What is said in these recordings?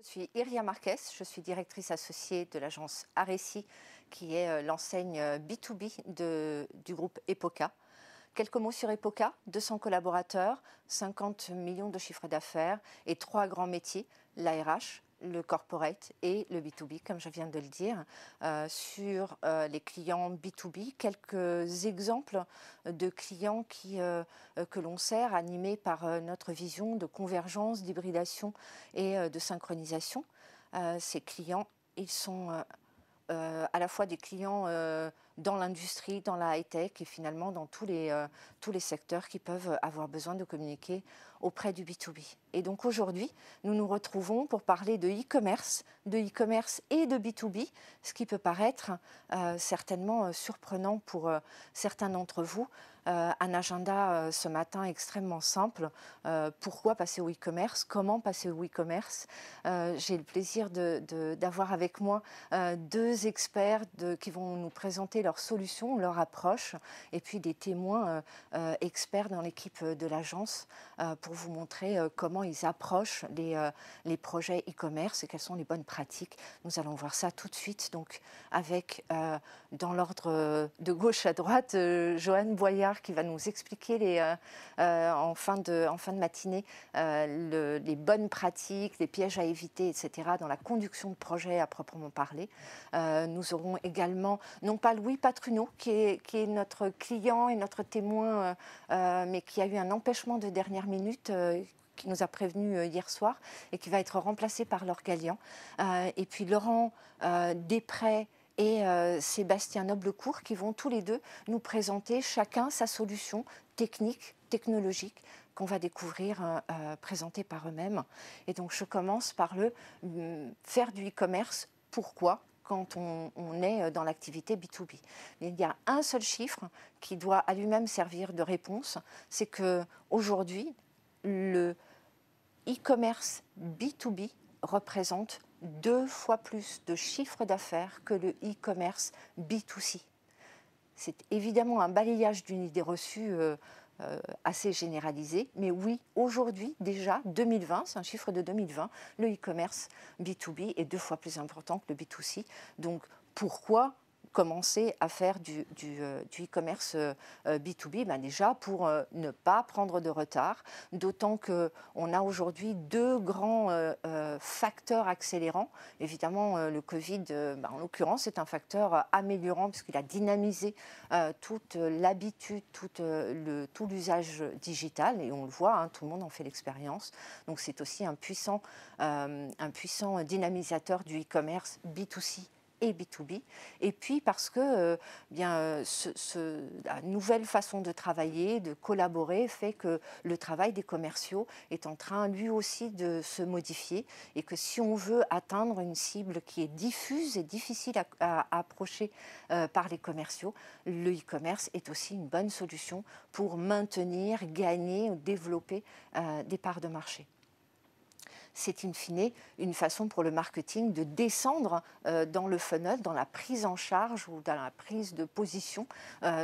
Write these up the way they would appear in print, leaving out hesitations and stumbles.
Je suis Iria Marquez, je suis directrice associée de l'agence Aréci, qui est l'enseigne B2B du groupe Epoca. Quelques mots sur Epoca, 200 collaborateurs, 50 millions de chiffres d'affaires et 3 grands métiers, l'ARH, le corporate et le B2B, comme je viens de le dire. Sur les clients B2B, quelques exemples de clients que l'on sert, animés par notre vision de convergence, d'hybridation et de synchronisation. Ces clients, ils sont à la fois des clients dans l'industrie, dans la high-tech et finalement dans tous les secteurs qui peuvent avoir besoin de communiquer auprès du B2B. Et donc aujourd'hui, nous nous retrouvons pour parler de e-commerce et de B2B, ce qui peut paraître certainement surprenant pour certains d'entre vous. Un agenda ce matin extrêmement simple. Pourquoi passer au e-commerce? Comment passer au e-commerce? J'ai le plaisir d'avoir avec moi deux experts qui vont nous présenter leurs solutions, leur approche, et puis des témoins experts dans l'équipe de l'agence pour vous montrer comment ils approchent les projets e-commerce et quelles sont les bonnes pratiques. Nous allons voir ça tout de suite, donc avec, dans l'ordre de gauche à droite, Joanne Boyard qui va nous expliquer en fin de matinée les bonnes pratiques, les pièges à éviter, etc. dans la conduction de projet à proprement parler. Nous aurons également, non pas Louis Patruneau, qui est notre client et notre témoin, mais qui a eu un empêchement de dernière minute, qui nous a prévenu hier soir et qui va être remplacé par Laure Gallian. Et puis Laurent Després et Sébastien Noblecourt qui vont tous les deux nous présenter chacun sa solution technique, technologique, qu'on va découvrir présentée par eux-mêmes. Et donc je commence par faire du e-commerce. Pourquoi ? Quand on est dans l'activité B2B. Il y a un seul chiffre qui doit à lui-même servir de réponse, c'est qu'aujourd'hui, le e-commerce B2B représente 2 fois plus de chiffre d'affaires que le e-commerce B2C. C'est évidemment un balayage d'une idée reçue assez généralisé, mais oui, aujourd'hui déjà, 2020, c'est un chiffre de 2020, le e-commerce B2B est 2 fois plus important que le B2C. Donc pourquoi commencer à faire du e-commerce B2B? Déjà pour ne pas prendre de retard, d'autant qu'on a aujourd'hui 2 grands facteurs accélérants. Évidemment, le Covid, en l'occurrence, est un facteur améliorant puisqu'il a dynamisé toute l'habitude, tout l'usage digital, et on le voit, tout le monde en fait l'expérience. Donc c'est aussi un puissant dynamisateur du e-commerce B2C et B2B, et puis parce que la nouvelle façon de travailler, de collaborer, fait que le travail des commerciaux est en train lui aussi de se modifier, et que si on veut atteindre une cible qui est diffuse et difficile à approcher par les commerciaux, le e-commerce est aussi une bonne solution pour maintenir, gagner ou développer des parts de marché. C'est in fine une façon pour le marketing de descendre dans le funnel, dans la prise en charge ou dans la prise de position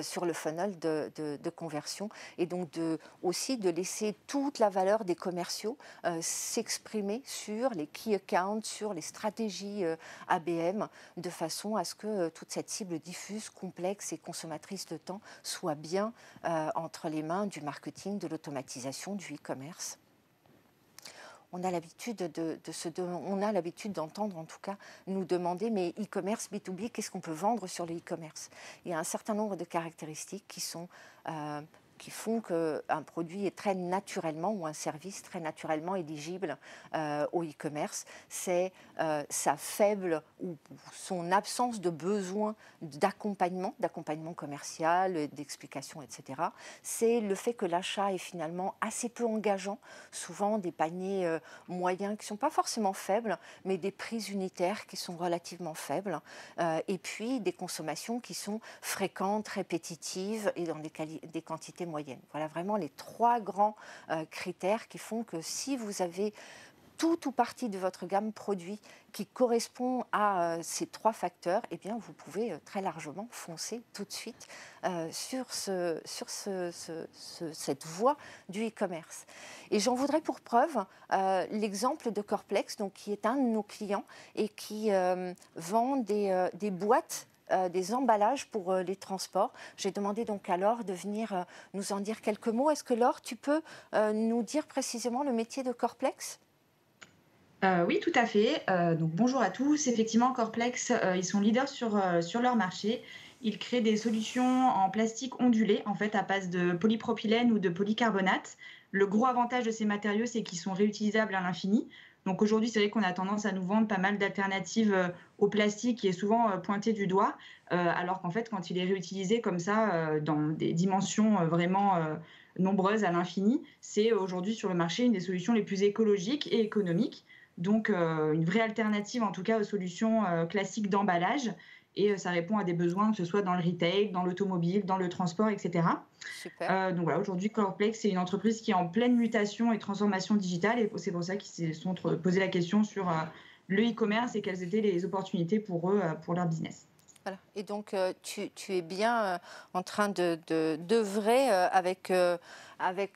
sur le funnel de conversion, et donc aussi de laisser toute la valeur des commerciaux s'exprimer sur les key accounts, sur les stratégies ABM, de façon à ce que toute cette cible diffuse, complexe et consommatrice de temps soit bien entre les mains du marketing, de l'automatisation, du e-commerce. On a l'habitude d'entendre, en tout cas, nous demander, mais e-commerce, B2B, qu'est-ce qu'on peut vendre sur le e-commerce? Il y a un certain nombre de caractéristiques qui font qu'un produit est très naturellement, ou un service très naturellement éligible au e-commerce. C'est sa faible ou son absence de besoin d'accompagnement commercial, d'explication, etc. C'est le fait que l'achat est finalement assez peu engageant, souvent des paniers moyens qui ne sont pas forcément faibles, mais des prix unitaires qui sont relativement faibles, et puis des consommations qui sont fréquentes, répétitives et dans des quantités moyennes. Voilà vraiment les 3 grands critères qui font que si vous avez tout ou partie de votre gamme produit qui correspond à ces 3 facteurs, eh bien, vous pouvez très largement foncer tout de suite sur cette voie du e-commerce. Et j'en voudrais pour preuve l'exemple de Corplex, donc, qui est un de nos clients et qui vend des boîtes, des emballages pour les transports. J'ai demandé donc à Laure de venir nous en dire quelques mots. Est-ce que Laure, tu peux nous dire précisément le métier de Corplex ? Oui, tout à fait. Donc bonjour à tous. Effectivement, Corplex, ils sont leaders sur leur marché. Ils créent des solutions en plastique ondulé, en fait, à base de polypropylène ou de polycarbonate. Le gros avantage de ces matériaux, c'est qu'ils sont réutilisables à l'infini. Donc aujourd'hui, c'est vrai qu'on a tendance à nous vendre pas mal d'alternatives au plastique qui est souvent pointé du doigt, alors qu'en fait, quand il est réutilisé comme ça, dans des dimensions vraiment nombreuses à l'infini, c'est aujourd'hui sur le marché une des solutions les plus écologiques et économiques. Donc, une vraie alternative, en tout cas, aux solutions classiques d'emballage. Et ça répond à des besoins, que ce soit dans le retail, dans l'automobile, dans le transport, etc. Super. Donc voilà, aujourd'hui, Corplex, c'est une entreprise qui est en pleine mutation et transformation digitale. Et c'est pour ça qu'ils se sont posé la question sur le e-commerce et quelles étaient les opportunités pour eux, pour leur business. Voilà. Et donc, tu es bien en train d'œuvrer avec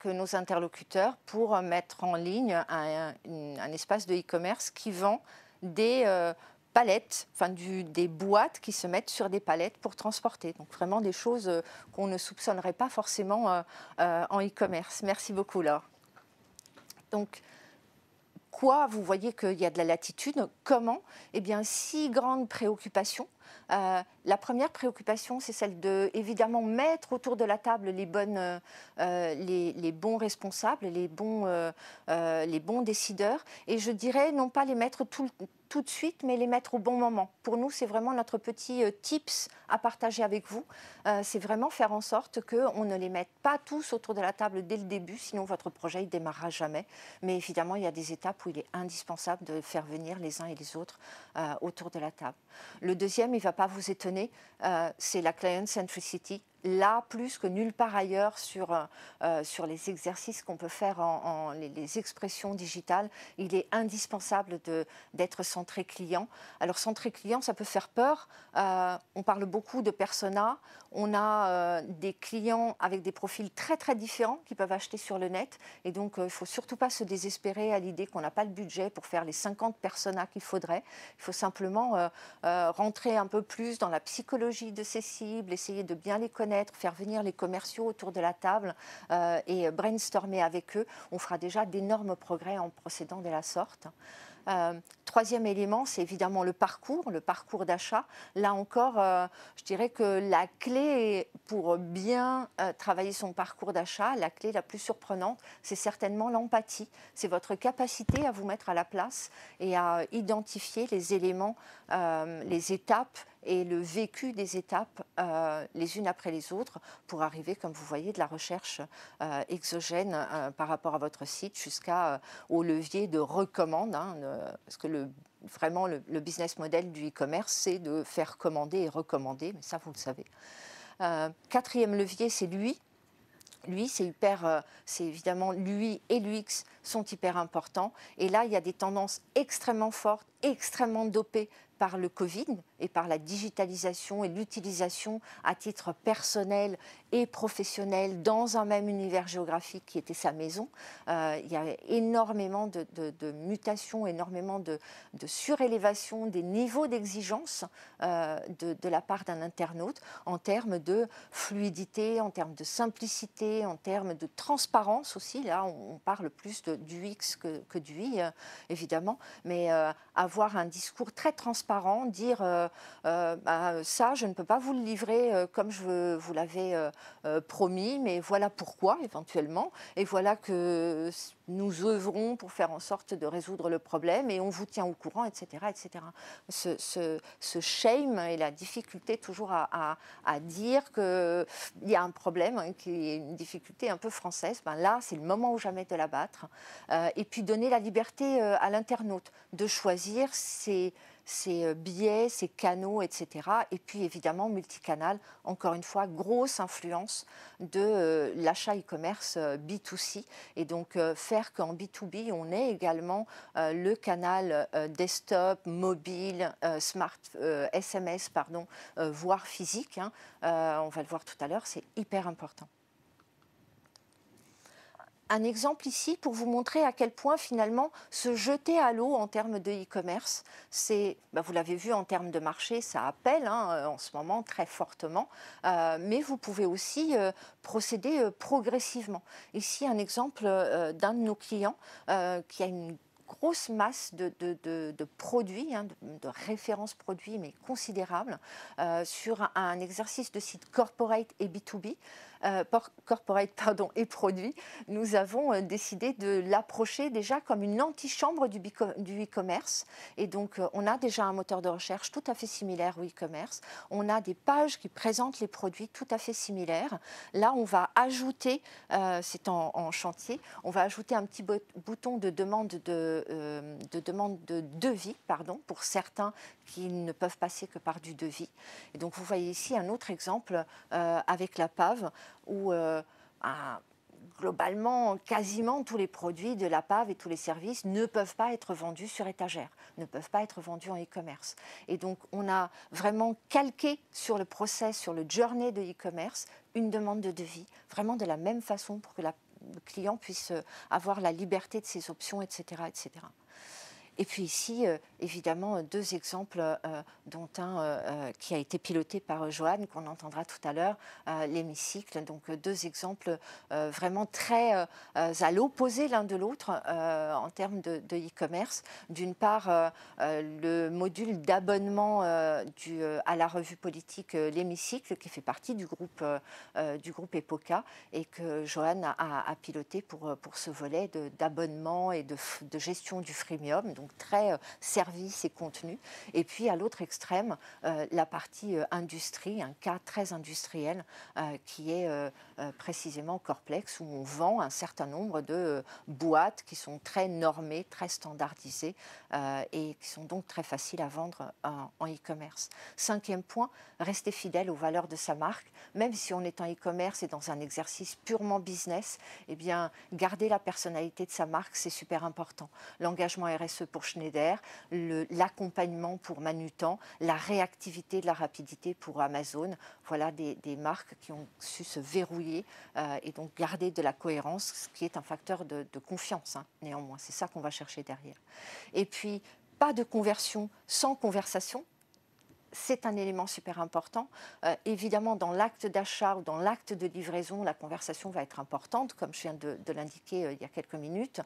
nos interlocuteurs pour mettre en ligne un espace de e-commerce qui vend des palettes, enfin des boîtes qui se mettent sur des palettes pour transporter. Donc, vraiment des choses qu'on ne soupçonnerait pas forcément en e-commerce. Merci beaucoup, Laure. Donc, vous voyez qu'il y a de la latitude. Comment ? Eh bien, 6 grandes préoccupations. La première préoccupation, c'est celle de, évidemment, mettre autour de la table les bons responsables, les bons décideurs. Et je dirais, non pas les mettre tout de suite, mais les mettre au bon moment. Pour nous, c'est vraiment notre petit tips à partager avec vous. C'est vraiment faire en sorte qu'on ne les mette pas tous autour de la table dès le début, sinon votre projet ne démarrera jamais. Mais évidemment, il y a des étapes où il est indispensable de faire venir les uns et les autres autour de la table. Le deuxième, il ne va pas vous étonner, c'est la client centricity. Là, plus que nulle part ailleurs sur les exercices qu'on peut faire les expressions digitales, il est indispensable d'être centré client. Alors, centré client, ça peut faire peur. On parle beaucoup de personas. On a des clients avec des profils très, très différents qui peuvent acheter sur le net. Et donc, il ne faut surtout pas se désespérer à l'idée qu'on n'a pas le budget pour faire les 50 personas qu'il faudrait. Il faut simplement rentrer un peu plus dans la psychologie de ces cibles, essayer de bien les connaître, faire venir les commerciaux autour de la table et brainstormer avec eux. On fera déjà d'énormes progrès en procédant de la sorte. Troisième élément, c'est évidemment le parcours d'achat. Là encore, je dirais que la clé pour bien travailler son parcours d'achat, la clé la plus surprenante, c'est certainement l'empathie. C'est votre capacité à vous mettre à la place et à identifier les éléments, les étapes et le vécu des étapes les unes après les autres pour arriver, comme vous voyez, de la recherche exogène par rapport à votre site jusqu'au levier de recommande, parce que vraiment le business model du e-commerce, c'est de faire commander et recommander, mais ça, vous le savez. Quatrième levier, c'est l'UI. L'UI, c'est évidemment l'UI et l'UX sont hyper importants. Et là, il y a des tendances extrêmement fortes, extrêmement dopées par le Covid et par la digitalisation et l'utilisation à titre personnel et professionnel dans un même univers géographique qui était sa maison. Il y a énormément de mutations, énormément de surélévation des niveaux d'exigence de la part d'un internaute en termes de fluidité, en termes de simplicité, en termes de transparence aussi. Là, on parle plus du X que du I, évidemment, mais avoir un discours très transparent, dire ça, je ne peux pas vous le livrer comme vous l'avais promis, mais voilà pourquoi éventuellement, et voilà que nous œuvrons pour faire en sorte de résoudre le problème et on vous tient au courant, etc. etc. Ce shame et la difficulté toujours à dire qu'il y a un problème, qui est une difficulté un peu française, là, c'est le moment ou jamais de l'abattre. Et puis donner la liberté à l'internaute de choisir ses ses billets, ses canaux, etc. Et puis évidemment, multicanal, encore une fois, grosse influence de l'achat e-commerce B2C. Et donc faire qu'en B2B, on ait également le canal desktop, mobile, SMS, pardon, voire physique. Hein. On va le voir tout à l'heure, c'est hyper important. Un exemple ici pour vous montrer à quel point finalement se jeter à l'eau en termes de e-commerce, vous l'avez vu en termes de marché, ça appelle en ce moment très fortement, mais vous pouvez aussi procéder progressivement. Ici un exemple d'un de nos clients qui a une grosse masse de produits, de références produits, mais considérables, sur un exercice de site corporate et B2B, et produits. Nous avons décidé de l'approcher déjà comme une antichambre du e-commerce. Et donc, on a déjà un moteur de recherche tout à fait similaire au e-commerce. On a des pages qui présentent les produits tout à fait similaires. Là, on va ajouter, c'est en chantier, on va ajouter un petit bouton de demande de devis, pour certains qui ne peuvent passer que par du devis. Et donc, vous voyez ici un autre exemple avec la PAV où globalement, quasiment tous les produits de la PAV et tous les services ne peuvent pas être vendus sur étagère, ne peuvent pas être vendus en e-commerce. Et donc, on a vraiment calqué sur le process, sur le journey de e-commerce, une demande de devis, vraiment de la même façon pour que le client puisse avoir la liberté de ses options, etc., etc. Et puis ici, évidemment, deux exemples, dont un qui a été piloté par Joanne, qu'on entendra tout à l'heure, l'hémicycle. Donc deux exemples vraiment très à l'opposé l'un de l'autre en termes de e-commerce. D'une part, le module d'abonnement à la revue politique l'hémicycle, qui fait partie du groupe EPOCA et que Joanne a piloté pour ce volet d'abonnement et de gestion du freemium. Donc très service et contenu. Et puis à l'autre extrême, la partie industrie, un cas très industriel qui est précisément Corplex, où on vend un certain nombre de boîtes qui sont très normées, très standardisées et qui sont donc très faciles à vendre en e-commerce. Cinquième point, rester fidèle aux valeurs de sa marque. Même si on est en e-commerce et dans un exercice purement business, eh bien, garder la personnalité de sa marque, c'est super important. L'engagement RSE pour Schneider, l'accompagnement pour Manutan, la réactivité, de la rapidité pour Amazon. Voilà des marques qui ont su se verrouiller et donc garder de la cohérence, ce qui est un facteur de confiance, néanmoins. C'est ça qu'on va chercher derrière. Et puis, pas de conversion sans conversation. C'est un élément super important. Évidemment, dans l'acte d'achat ou dans l'acte de livraison, la conversation va être importante, comme je viens de l'indiquer il y a quelques minutes,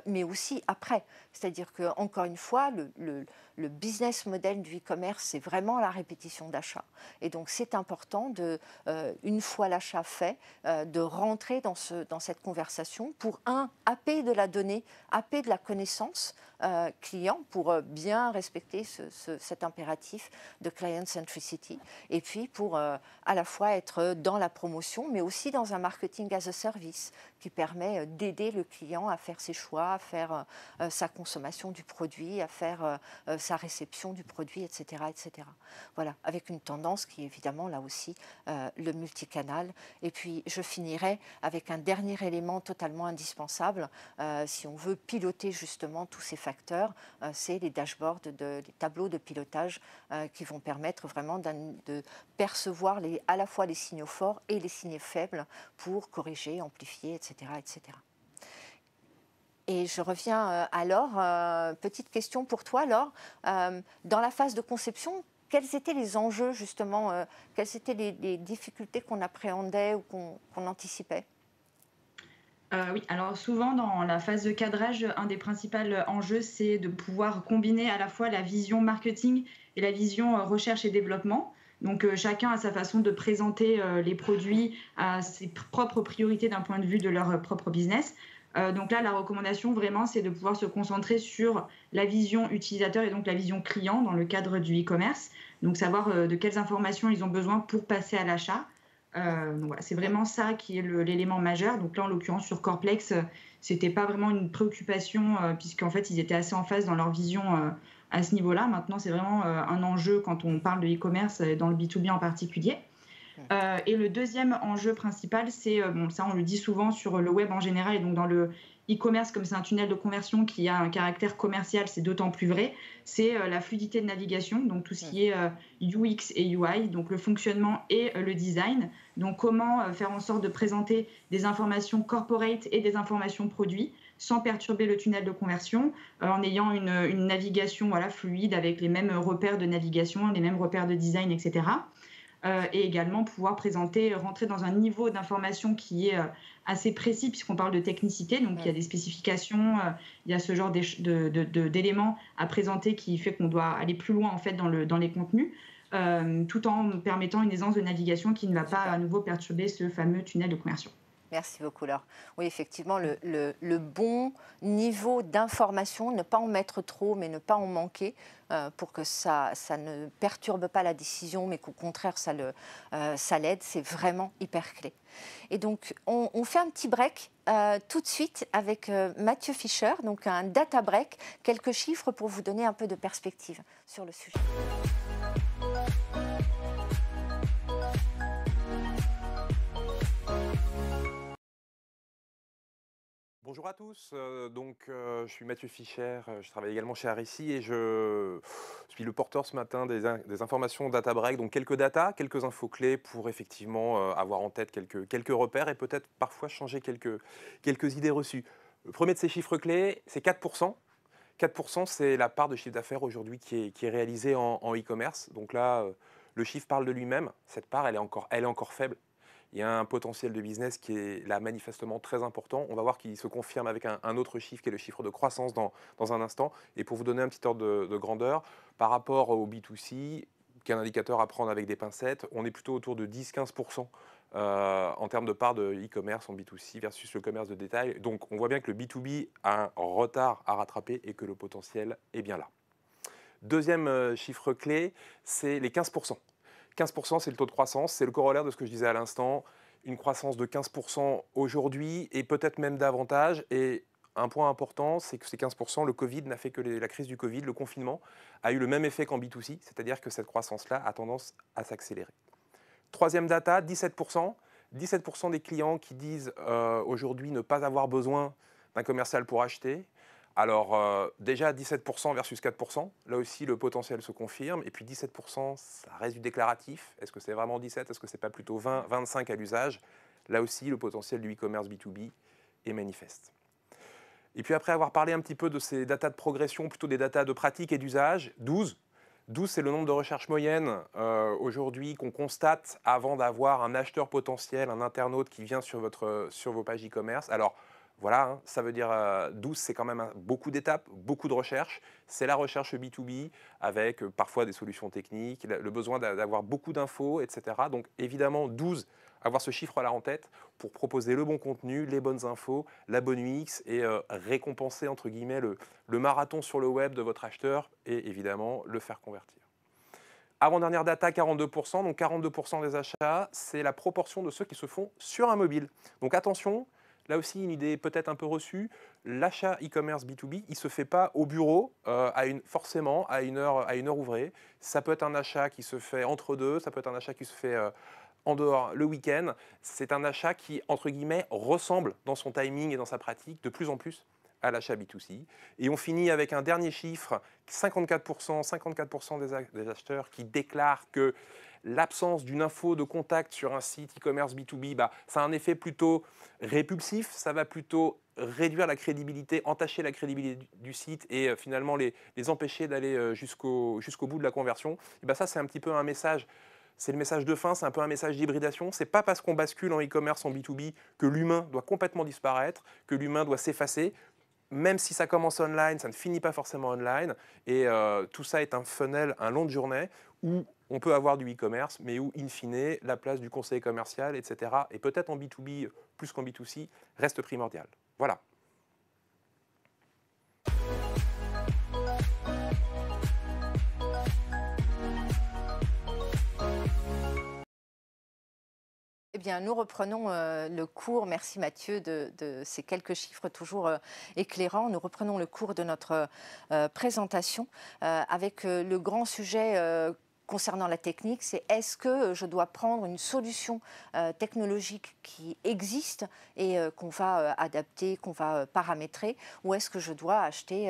mais aussi après. C'est-à-dire qu'encore une fois, le business model du e-commerce, c'est vraiment la répétition d'achat. Et donc, c'est important, une fois l'achat fait, de rentrer dans cette conversation pour, happer de la donnée, happer de la connaissance client pour bien respecter cet impératif de client centricity et puis pour à la fois être dans la promotion mais aussi dans un marketing as a service qui permet d'aider le client à faire ses choix, à faire sa consommation du produit, à faire sa réception du produit, etc., etc. Voilà, avec une tendance qui est évidemment là aussi le multicanal. Et puis je finirai avec un dernier élément totalement indispensable si on veut piloter justement tous ces facteurs, c'est les dashboards, les tableaux de pilotage qui vont permettre vraiment de percevoir à la fois les signaux forts et les signaux faibles pour corriger, amplifier, etc., etc. Et je reviens alors, petite question pour toi, Laure. Dans la phase de conception, quels étaient les enjeux justement, quelles étaient les difficultés qu'on appréhendait ou qu'on anticipait ? Oui, alors souvent dans la phase de cadrage, un des principaux enjeux, c'est de pouvoir combiner à la fois la vision marketing et la vision recherche et développement. Donc chacun a sa façon de présenter les produits, à ses propres priorités d'un point de vue de leur propre business. Donc là, la recommandation vraiment, c'est de pouvoir se concentrer sur la vision utilisateur et donc la vision client dans le cadre du e-commerce. Donc savoir de quelles informations ils ont besoin pour passer à l'achat. Donc voilà, c'est vraiment ça qui est l'élément majeur. Donc là, en l'occurrence, sur Corplex, c'était pas vraiment une préoccupation puisqu'en fait, ils étaient assez en phase dans leur vision à ce niveau-là. Maintenant, c'est vraiment un enjeu quand on parle de e-commerce dans le B2B en particulier. Et le deuxième enjeu principal, c'est, bon, ça on le dit souvent sur le web en général, et donc dans le e-commerce, comme c'est un tunnel de conversion qui a un caractère commercial, c'est d'autant plus vrai, c'est la fluidité de navigation, donc tout ce qui est UX et UI, donc le fonctionnement et le design. Donc comment faire en sorte de présenter des informations corporate et des informations produits sans perturber le tunnel de conversion, en ayant une navigation voilà, fluide avec les mêmes repères de navigation, les mêmes repères de design, etc. Et également pouvoir présenter, rentrer dans un niveau d'information qui est assez précis puisqu'on parle de technicité, donc il y a des spécifications, il y a ce genre d'éléments à présenter qui fait qu'on doit aller plus loin en fait dans les contenus, tout en permettant une aisance de navigation qui ne va pas à nouveau perturber ce fameux tunnel de conversion. Merci beaucoup, Laure. Oui, effectivement, le bon niveau d'information, ne pas en mettre trop, mais ne pas en manquer, pour que ça ne perturbe pas la décision, mais qu'au contraire, ça l'aide, c'est vraiment hyper clé. Et donc, on fait un petit break tout de suite avec Mathieu Fischer, donc un data break, quelques chiffres pour vous donner un peu de perspective sur le sujet. Bonjour à tous, je suis Mathieu Fischer, je travaille également chez Aressi et je suis le porteur ce matin des informations Data Break, donc quelques datas, quelques infos clés pour effectivement avoir en tête quelques repères et peut-être parfois changer quelques idées reçues. Le premier de ces chiffres clés, c'est 4%. 4%, c'est la part de chiffre d'affaires aujourd'hui qui est réalisée en e-commerce. Donc là, le chiffre parle de lui-même. Cette part, elle est encore faible. Il y a un potentiel de business qui est là manifestement très important. On va voir qu'il se confirme avec un autre chiffre qui est le chiffre de croissance dans un instant. Et pour vous donner un petit ordre de grandeur, par rapport au B2C, qui est un indicateur à prendre avec des pincettes, on est plutôt autour de 10-15% en termes de part de e-commerce en B2C versus le commerce de détail. Donc on voit bien que le B2B a un retard à rattraper et que le potentiel est bien là. Deuxième chiffre clé, c'est les 15%. 15%, c'est le taux de croissance, c'est le corollaire de ce que je disais à l'instant, une croissance de 15% aujourd'hui et peut-être même davantage. Et un point important, c'est que ces 15%, le Covid n'a fait que la crise du Covid, le confinement, a eu le même effet qu'en B2C, c'est-à-dire que cette croissance-là a tendance à s'accélérer. Troisième data, 17%. 17% des clients qui disent aujourd'hui ne pas avoir besoin d'un commercial pour acheter. Alors déjà 17% versus 4%, là aussi le potentiel se confirme. Et puis 17%, ça reste du déclaratif. Est-ce que c'est vraiment 17 ? Est-ce que c'est pas plutôt 20, 25 à l'usage ? Là aussi, le potentiel du e-commerce B2B est manifeste. Et puis après avoir parlé un petit peu de ces datas de progression, plutôt des datas de pratique et d'usage, 12, c'est le nombre de recherches moyennes aujourd'hui qu'on constate avant d'avoir un acheteur potentiel, un internaute qui vient sur vos pages e-commerce. Alors, voilà, hein, ça veut dire 12, c'est quand même beaucoup d'étapes, beaucoup de recherches. C'est la recherche B2B avec parfois des solutions techniques, le besoin d'avoir beaucoup d'infos, etc. Donc évidemment, 12, avoir ce chiffre-là en tête pour proposer le bon contenu, les bonnes infos, la bonne UX et récompenser entre guillemets le marathon sur le web de votre acheteur et évidemment le faire convertir. Avant-dernière data, 42%. Donc 42% des achats, c'est la proportion de ceux qui se font sur un mobile. Donc attention. Là aussi, une idée peut-être un peu reçue, l'achat e-commerce B2B, il ne se fait pas au bureau forcément à une heure ouvrée. Ça peut être un achat qui se fait entre deux, ça peut être un achat qui se fait en dehors le week-end. C'est un achat qui, entre guillemets, ressemble dans son timing et dans sa pratique de plus en plus à l'achat B2C. Et on finit avec un dernier chiffre, 54% des acheteurs qui déclarent que l'absence d'une info de contact sur un site e-commerce B2B, ça a un effet plutôt répulsif, ça va plutôt réduire la crédibilité, entacher la crédibilité du site et finalement les empêcher d'aller jusqu'au bout de la conversion. Et ça, c'est un petit peu un message, c'est le message de fin, c'est un peu un message d'hybridation. C'est pas parce qu'on bascule en e-commerce, en B2B, que l'humain doit complètement disparaître, que l'humain doit s'effacer. Même si ça commence online, ça ne finit pas forcément online. Et tout ça est un funnel, un long de journée où on peut avoir du e-commerce, mais où, in fine, la place du conseiller commercial, etc., et peut-être en B2B plus qu'en B2C, reste primordiale. Voilà. Eh bien, nous reprenons le cours, merci Mathieu de ces quelques chiffres toujours éclairants. Nous reprenons le cours de notre présentation avec le grand sujet concernant la technique, c'est est-ce que je dois prendre une solution technologique qui existe et qu'on va adapter, qu'on va paramétrer, ou est-ce que je dois acheter,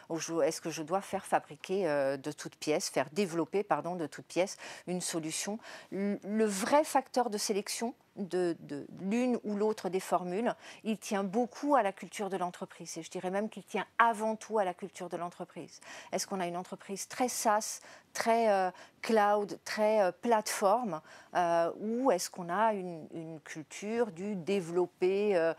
est-ce que je dois faire fabriquer de toutes pièces, faire développer, pardon, de toutes pièces une solution. Le vrai facteur de sélection de l'une ou l'autre des formules, il tient beaucoup à la culture de l'entreprise et je dirais même qu'il tient avant tout à la culture de l'entreprise. Est-ce qu'on a une entreprise très SaaS, très cloud, très plateforme, ou est-ce qu'on a une culture du développer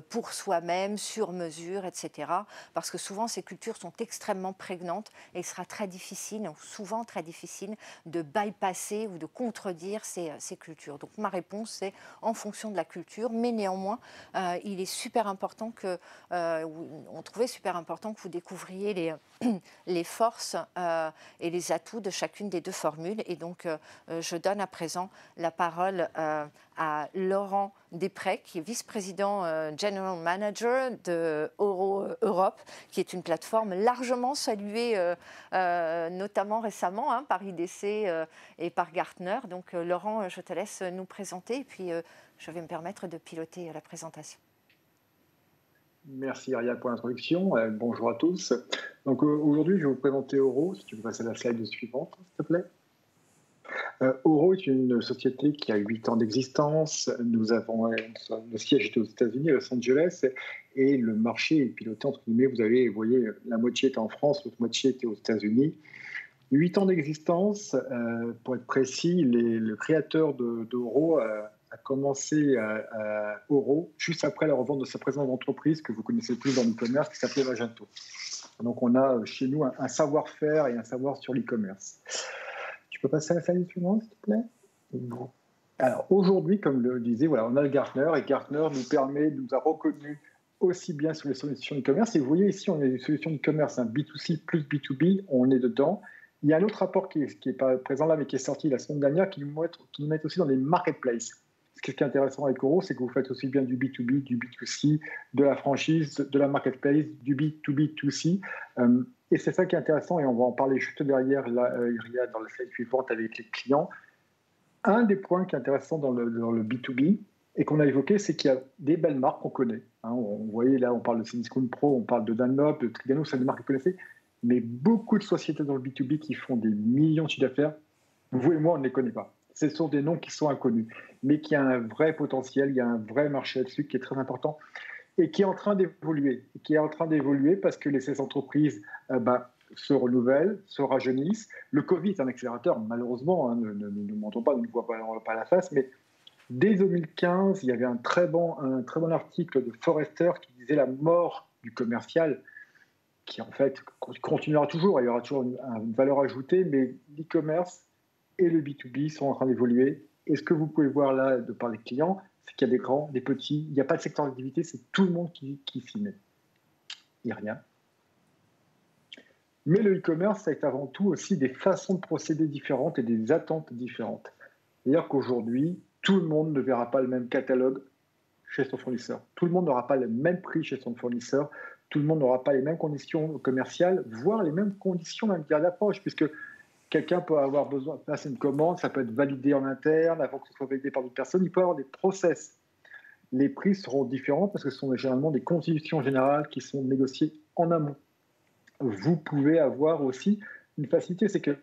pour soi-même, sur mesure, etc. Parce que souvent ces cultures sont extrêmement prégnantes et il sera très difficile, souvent très difficile, de bypasser ou de contredire ces cultures. Donc ma réponse c'est en fonction de la culture, mais néanmoins, il est super important on trouvait super important que vous découvriez les forces et les atouts de chacune des deux formules. Et donc, je donne à présent la parole à Laurent Després, qui est vice-président General Manager de Oro Europe, qui est une plateforme largement saluée, notamment récemment par IDC et par Gartner. Donc, Laurent, je te laisse nous présenter et puis je vais me permettre de piloter la présentation. Merci Ariel pour l'introduction. Bonjour à tous. Donc aujourd'hui, je vais vous présenter Oro. Si tu peux passer à la slide suivante, s'il te plaît. Oro est une société qui a 8 ans d'existence. Nous avons le siège est aux États-Unis, à Los Angeles, et le marché est piloté entre guillemets. Vous voyez, la moitié est en France, l'autre moitié était aux États-Unis. 8 ans d'existence. Pour être précis, le créateur d'Oro a commencé à Oro juste après la revente de sa précédente entreprise que vous connaissez plus dans l'e-commerce qui s'appelait Magento. Donc on a chez nous un savoir-faire et un savoir sur l'e-commerce. Tu peux passer à la slide suivante, s'il te plaît? Bon. Alors aujourd'hui, comme le disait, voilà, on a le Gartner et Gartner nous a reconnus aussi bien sur les solutions e-commerce. Et vous voyez ici, on a des solutions e-commerce, un B2C plus B2B, on est dedans. Il y a un autre rapport qui n'est pas présent là, mais qui est sorti la semaine dernière, qui nous met aussi dans les marketplaces. Ce qui est intéressant avec Oro, c'est que vous faites aussi bien du B2B, du B2C, de la franchise, de la marketplace, du B2B2C. Et c'est ça qui est intéressant, et on va en parler juste derrière, là, dans la slide suivante avec les clients. Un des points qui est intéressant dans le B2B, et qu'on a évoqué, c'est qu'il y a des belles marques qu'on connaît. Vous voyez là, on parle de Cdiscount Pro, on parle de Dunlop, de Trigano, c'est des marques que vous connaissez. Mais beaucoup de sociétés dans le B2B qui font des millions de chiffres d'affaires, vous et moi, on ne les connaît pas. Ce sont des noms qui sont inconnus, mais qui a un vrai potentiel, il y a un vrai marché là-dessus qui est très important et qui est en train d'évoluer. Parce que ces entreprises se renouvellent, se rajeunissent. Le Covid est un accélérateur, malheureusement, ne mentons pas, ne nous voit pas la face, mais dès 2015, il y avait un très bon article de Forrester qui disait la mort du commercial, qui en fait continuera toujours, il y aura toujours une valeur ajoutée, mais l'e-commerce et le B2B sont en train d'évoluer. Et ce que vous pouvez voir là de par les clients, c'est qu'il y a des grands, des petits, il n'y a pas de secteur d'activité, c'est tout le monde qui s'y met. Il n'y a rien. Mais le e-commerce, c'est avant tout aussi des façons de procéder différentes et des attentes différentes. C'est-à-dire qu'aujourd'hui, tout le monde ne verra pas le même catalogue chez son fournisseur. Tout le monde n'aura pas le même prix chez son fournisseur. Tout le monde n'aura pas les mêmes conditions commerciales, voire les mêmes conditions même d'approche, puisque quelqu'un peut avoir besoin de passer une commande, ça peut être validé en interne, avant que ce soit validé par d'autres personnes, il peut avoir des process. Les prix seront différents parce que ce sont généralement des conditions générales qui sont négociées en amont. Vous pouvez avoir aussi une facilité, c'est que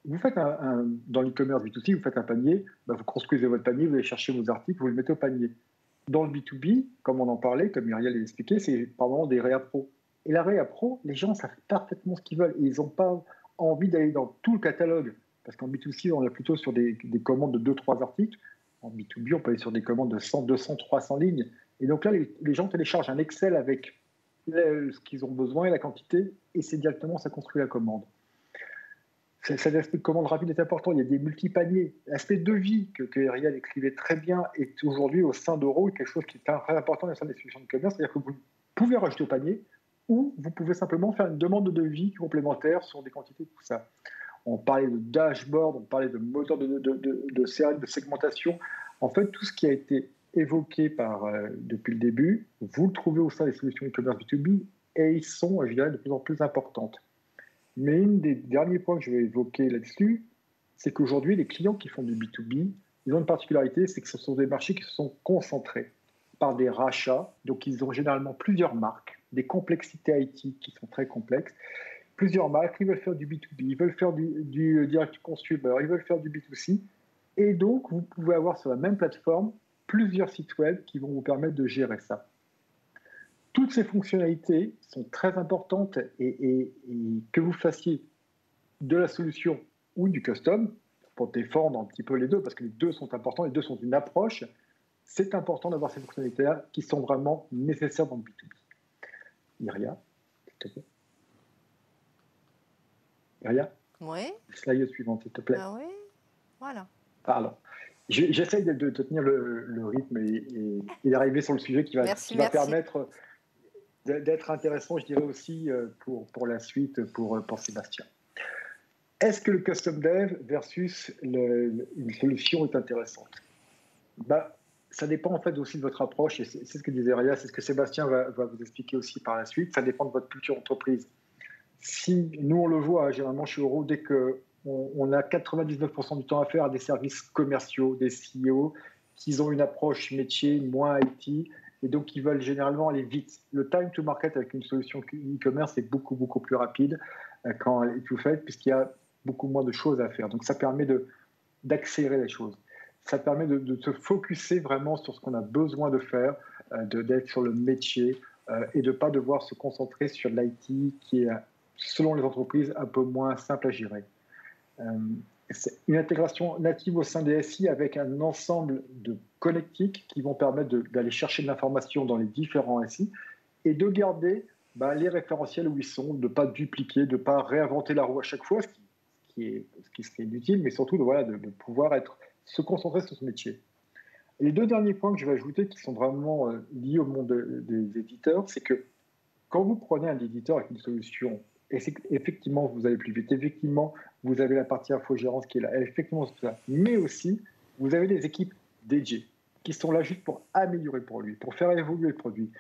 vous faites dans l'e-commerce B2C, vous faites un panier, vous construisez votre panier, vous allez chercher vos articles, vous les mettez au panier. Dans le B2B, comme on en parlait, comme Muriel l'a expliqué, c'est par moment des réa pro. Et la réa pro, les gens savent parfaitement ce qu'ils veulent et ils n'ont pas envie d'aller dans tout le catalogue. Parce qu'en B2C, on est plutôt sur des commandes de 2-3 articles. En B2B, on peut aller sur des commandes de 100, 200, 300 lignes. Et donc là, les gens téléchargent un Excel avec ce qu'ils ont besoin et la quantité, et c'est directement, ça construit la commande. Cet aspect de commande rapide est important. Il y a des multi-paniers. L'aspect de devis que Ariel écrivait très bien est aujourd'hui au sein d'Oro quelque chose qui est très important au sein des solutions de commerce. C'est-à-dire que vous pouvez rajouter au panier ou vous pouvez simplement faire une demande de devis complémentaire sur des quantités, tout ça. On parlait de dashboard, on parlait de moteur de CRM, de segmentation. En fait, tout ce qui a été évoqué depuis le début, vous le trouvez au sein des solutions e-commerce B2B et ils sont, je dirais, de plus en plus importantes. Mais un des derniers points que je vais évoquer là-dessus, c'est qu'aujourd'hui, les clients qui font du B2B, ils ont une particularité, c'est que ce sont des marchés qui se sont concentrés par des rachats. Donc, ils ont généralement plusieurs marques, des complexités IT qui sont très complexes. Plusieurs marques, ils veulent faire du B2B, ils veulent faire du direct consumer, ils veulent faire du B2C. Et donc, vous pouvez avoir sur la même plateforme plusieurs sites web qui vont vous permettre de gérer ça. Toutes ces fonctionnalités sont très importantes et que vous fassiez de la solution ou du custom, pour défendre un petit peu les deux, parce que les deux sont importants, les deux sont une approche, c'est important d'avoir ces fonctionnalités-là qui sont vraiment nécessaires dans le B2B. Iria, s'il te plaît. Iria, Oui. slide suivante, s'il te plaît. Ah oui, voilà. Alors, j'essaye de tenir le rythme et d'arriver sur le sujet qui va permettre d'être intéressant, je dirais aussi, pour la suite, pour Sébastien. Est-ce que le custom dev versus une solution est intéressante? Ça dépend en fait aussi de votre approche, et c'est ce que disait Ria, c'est ce que Sébastien va vous expliquer aussi par la suite. Ça dépend de votre culture entreprise. Si nous, on le voit généralement chez Euro, dès qu'on a 99% du temps à faire à des services commerciaux, des CEO, qui ont une approche métier, moins IT, et donc ils veulent généralement aller vite. Le time to market avec une solution e-commerce est beaucoup, beaucoup plus rapide quand elle est tout faite, puisqu'il y a beaucoup moins de choses à faire. Donc ça permet d'accélérer les choses. Ça permet de se focuser vraiment sur ce qu'on a besoin de faire, d'être sur le métier et de ne pas devoir se concentrer sur l'IT qui est, selon les entreprises, un peu moins simple à gérer. C'est une intégration native au sein des SI avec un ensemble de connectiques qui vont permettre d'aller chercher de l'information dans les différents SI et de garder les référentiels où ils sont, de ne pas dupliquer, de ne pas réinventer la roue à chaque fois, ce qui serait inutile, mais surtout de pouvoir se concentrer sur ce métier. Et les deux derniers points que je vais ajouter qui sont vraiment liés au monde des éditeurs, c'est que quand vous prenez un éditeur avec une solution, effectivement, vous allez plus vite, effectivement, vous avez la partie infogérance qui est là, effectivement, c'est tout ça, mais aussi, vous avez des équipes dédiées qui sont là juste pour améliorer le produit, pour faire évoluer le produit.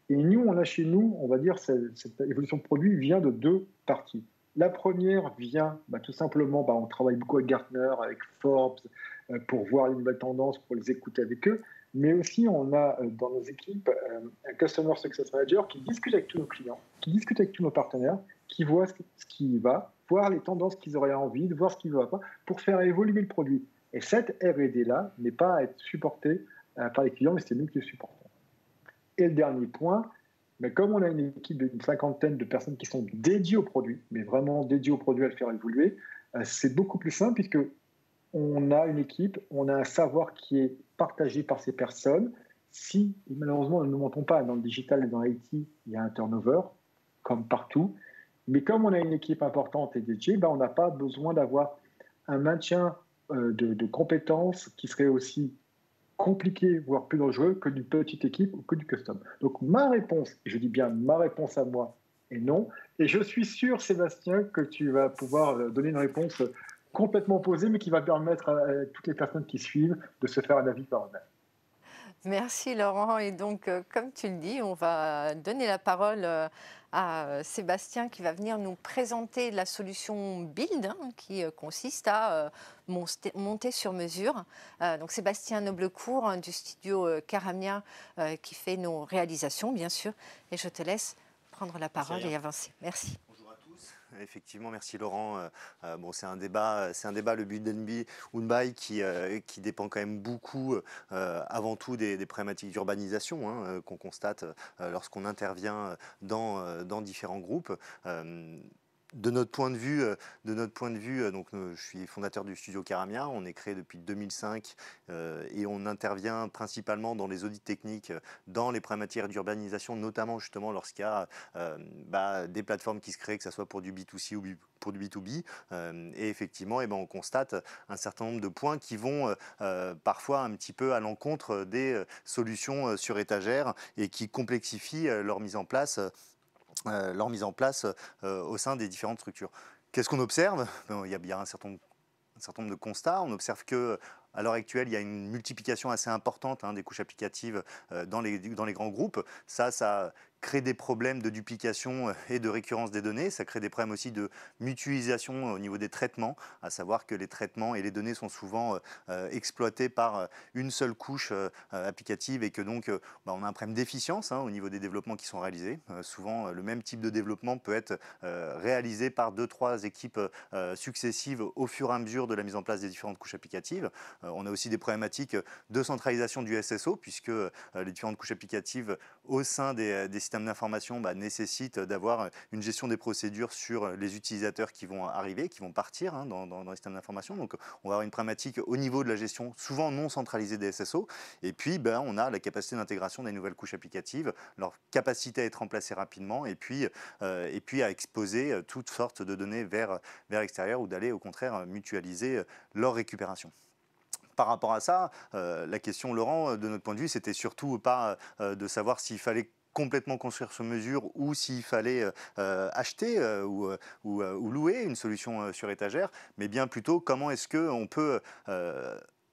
Et nous, on a chez nous, on va dire, cette évolution de produit vient de deux parties. La première vient tout simplement, on travaille beaucoup avec Gartner, avec Forbes, pour voir les nouvelles tendances, pour les écouter avec eux. Mais aussi, on a dans nos équipes un Customer Success Manager qui discute avec tous nos clients, qui discute avec tous nos partenaires, qui voit ce qui va, voir les tendances qu'ils auraient envie, de voir ce qui ne va pas, pour faire évoluer le produit. Et cette R&D-là n'est pas à être supportée par les clients, mais c'est nous qui le supportons. Et le dernier point, mais comme on a une équipe d'une cinquantaine de personnes qui sont dédiées au produit, mais vraiment dédiées au produit à le faire évoluer, c'est beaucoup plus simple puisque on a une équipe, on a un savoir qui est partagé par ces personnes. Si, malheureusement, nous ne montons pas dans le digital et dans l'IT, il y a un turnover, comme partout. Mais comme on a une équipe importante et dédiée, on n'a pas besoin d'avoir un maintien de compétences qui serait aussi compliqué, voire plus dangereux que d'une petite équipe ou que du custom. Donc ma réponse, je dis bien ma réponse à moi, est non. Et je suis sûr, Sébastien, que tu vas pouvoir donner une réponse complètement posée, mais qui va permettre à toutes les personnes qui suivent de se faire un avis par eux-mêmes. Merci Laurent. Et donc, comme tu le dis, on va donner la parole à Sébastien qui va venir nous présenter la solution Build, qui consiste à monter sur mesure. Donc Sébastien Noblecourt du studio Caramia qui fait nos réalisations, bien sûr. Et je te laisse prendre la parole et avancer. Merci. Effectivement, merci Laurent. C'est un débat, le Build and Buy qui dépend quand même beaucoup, avant tout des problématiques d'urbanisation qu'on constate lorsqu'on intervient dans différents groupes. De notre point de vue, donc je suis fondateur du studio Caramia. On est créé depuis 2005 et on intervient principalement dans les audits techniques, dans les problématiques d'urbanisation, notamment justement lorsqu'il y a des plateformes qui se créent, que ce soit pour du B2C ou pour du B2B. Et effectivement, on constate un certain nombre de points qui vont parfois un petit peu à l'encontre des solutions sur étagère et qui complexifient leur mise en place au sein des différentes structures. Qu'est-ce qu'on observe ? Il y a un certain nombre de constats. On observe que à l'heure actuelle, il y a une multiplication assez importante des couches applicatives dans les grands groupes. Ça crée des problèmes de duplication et de récurrence des données. Ça crée des problèmes aussi de mutualisation au niveau des traitements, à savoir que les traitements et les données sont souvent exploités par une seule couche applicative et que donc on a un problème d'efficience au niveau des développements qui sont réalisés. Souvent, le même type de développement peut être réalisé par 2-3 équipes successives au fur et à mesure de la mise en place des différentes couches applicatives. On a aussi des problématiques de centralisation du SSO, puisque les différentes couches applicatives au sein des systèmes d'information nécessitent d'avoir une gestion des procédures sur les utilisateurs qui vont arriver, qui vont partir dans les systèmes d'information. Donc on va avoir une problématique au niveau de la gestion, souvent non centralisée des SSO. Et puis on a la capacité d'intégration des nouvelles couches applicatives, leur capacité à être remplacées rapidement et puis à exposer toutes sortes de données vers l'extérieur ou d'aller au contraire mutualiser leur récupération. Par rapport à ça, la question, Laurent, de notre point de vue, c'était surtout pas de savoir s'il fallait complètement construire sur mesure ou s'il fallait acheter ou louer une solution sur étagère, mais bien plutôt comment est-ce qu'on peut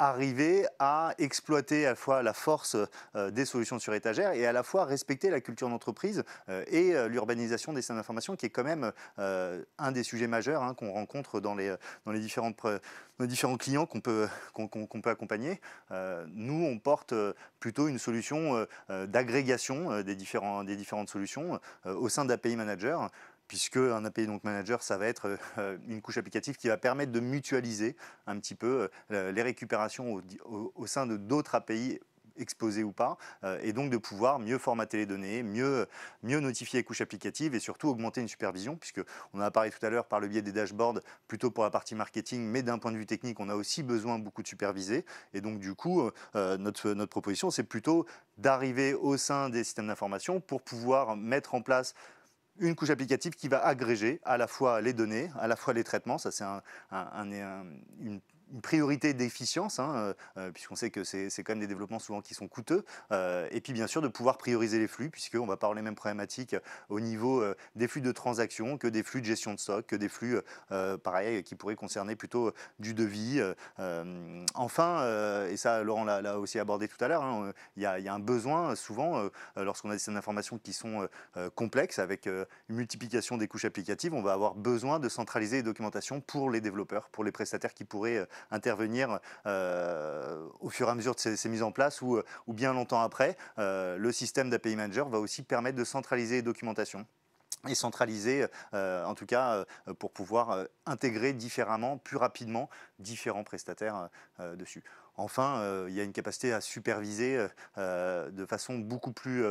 arriver à exploiter à la fois la force des solutions sur étagère et à la fois respecter la culture d'entreprise et l'urbanisation des systèmes d'information, qui est quand même un des sujets majeurs qu'on rencontre dans les différents clients qu'on peut accompagner. Nous, on porte plutôt une solution d'agrégation des différentes solutions au sein d'API Manager, puisque un API Manager, ça va être une couche applicative qui va permettre de mutualiser un petit peu les récupérations au sein de d'autres API exposés ou pas, et donc de pouvoir mieux formater les données, mieux notifier les couches applicatives et surtout augmenter une supervision, puisqu'on en a parlé tout à l'heure par le biais des dashboards, plutôt pour la partie marketing, mais d'un point de vue technique, on a aussi besoin beaucoup de superviser. Et donc du coup, notre proposition, c'est plutôt d'arriver au sein des systèmes d'information pour pouvoir mettre en place une couche applicative qui va agréger à la fois les données, à la fois les traitements. Ça, c'est une priorité d'efficience, puisqu'on sait que c'est quand même des développements souvent qui sont coûteux. Et puis bien sûr de pouvoir prioriser les flux, puisqu'on va pas avoir les mêmes problématiques au niveau des flux de transactions que des flux de gestion de stock, que des flux pareil qui pourraient concerner plutôt du devis. Enfin, et ça Laurent l'a aussi abordé tout à l'heure, il y a un besoin souvent lorsqu'on a des systèmes d'information qui sont complexes, avec une multiplication des couches applicatives, on va avoir besoin de centraliser les documentations pour les développeurs, pour les prestataires qui pourraient intervenir au fur et à mesure de ces mises en place ou bien longtemps après. Le système d'API Manager va aussi permettre de centraliser les documentations et centraliser, en tout cas, pour pouvoir intégrer différemment, plus rapidement, différents prestataires dessus. Enfin, il y a une capacité à superviser de façon beaucoup plus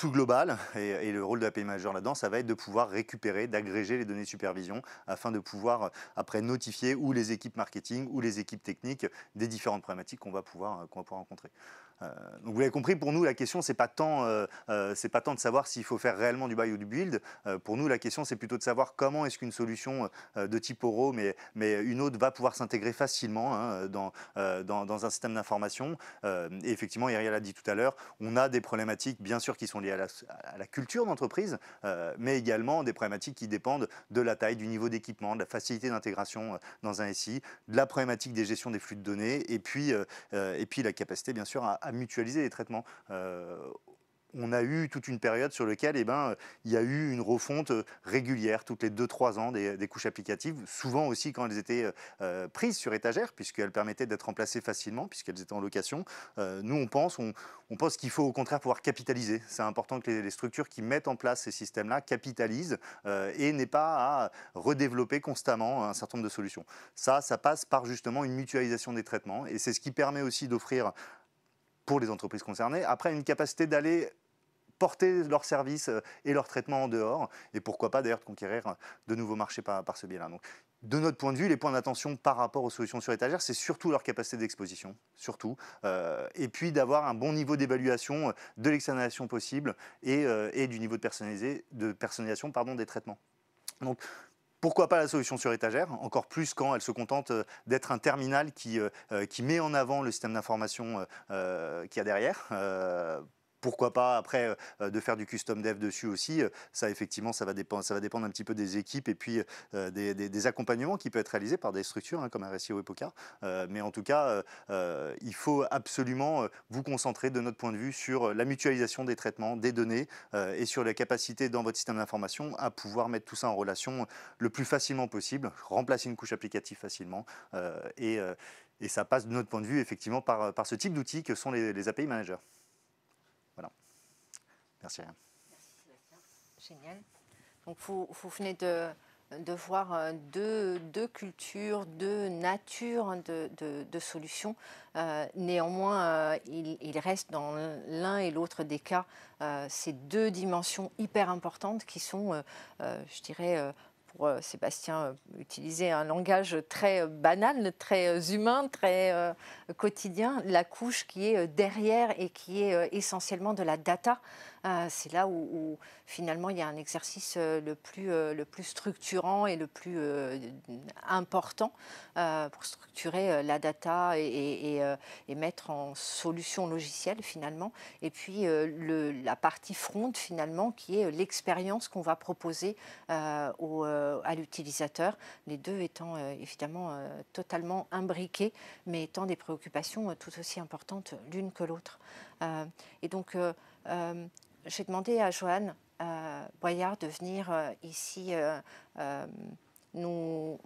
global, et le rôle de l'API Manager là-dedans, ça va être de pouvoir récupérer, d'agréger les données de supervision afin de pouvoir après notifier ou les équipes marketing ou les équipes techniques des différentes problématiques qu'on va pouvoir rencontrer. Donc vous l'avez compris, pour nous la question c'est pas tant de savoir s'il faut faire réellement du buy ou du build. Pour nous la question c'est plutôt de savoir comment est-ce qu'une solution de type Oro mais une autre va pouvoir s'intégrer facilement dans un système d'information. Et effectivement, Ariel l'a dit tout à l'heure, on a des problématiques bien sûr qui sont liées à la culture d'entreprise, mais également des problématiques qui dépendent de la taille, du niveau d'équipement, de la facilité d'intégration dans un SI, de la problématique des gestions des flux de données, et puis la capacité bien sûr à mutualiser les traitements. On a eu toute une période sur laquelle il y a eu une refonte régulière, toutes les 2-3 ans, des couches applicatives, souvent aussi quand elles étaient prises sur étagère, puisqu'elles permettaient d'être remplacées facilement, puisqu'elles étaient en location. Nous, on pense qu'il faut au contraire pouvoir capitaliser. C'est important que les structures qui mettent en place ces systèmes-là capitalisent et n'aient pas à redévelopper constamment un certain nombre de solutions. Ça passe par justement une mutualisation des traitements, et c'est ce qui permet aussi d'offrir pour les entreprises concernées, après une capacité d'aller porter leurs services et leurs traitements en dehors, et pourquoi pas d'ailleurs de conquérir de nouveaux marchés par ce biais-là. Donc, de notre point de vue, les points d'attention par rapport aux solutions sur étagère, c'est surtout leur capacité d'exposition, surtout, et puis d'avoir un bon niveau d'évaluation de l'externalisation possible et du niveau de personnalisation des traitements. Donc, pourquoi pas la solution sur étagère, encore plus quand elle se contente d'être un terminal qui met en avant le système d'information qu'il y a derrière. pourquoi pas après de faire du custom dev dessus aussi. Ça, effectivement, ça va dépendre un petit peu des équipes et puis des accompagnements qui peuvent être réalisés par des structures comme RSI ou Epoca. Mais en tout cas, il faut absolument vous concentrer de notre point de vue sur la mutualisation des traitements, des données et sur la capacité dans votre système d'information à pouvoir mettre tout ça en relation le plus facilement possible, remplacer une couche applicative facilement et ça passe de notre point de vue effectivement par ce type d'outils que sont les API managers. Voilà. Merci. Merci Sébastien. Génial. Donc vous venez de voir deux cultures, deux natures de solutions. Néanmoins, il reste dans l'un et l'autre des cas ces deux dimensions hyper importantes qui sont, je dirais, pour Sébastien, utiliser un langage très banal, très humain, très quotidien, la couche qui est derrière et qui est essentiellement de la data. C'est là où finalement il y a un exercice le plus structurant et le plus important pour structurer la data et mettre en solution logicielle finalement. Et puis la partie front finalement qui est l'expérience qu'on va proposer à l'utilisateur, les deux étant évidemment totalement imbriqués, mais étant des préoccupations tout aussi importantes l'une que l'autre. Et donc j'ai demandé à Johan Boyard de venir ici nous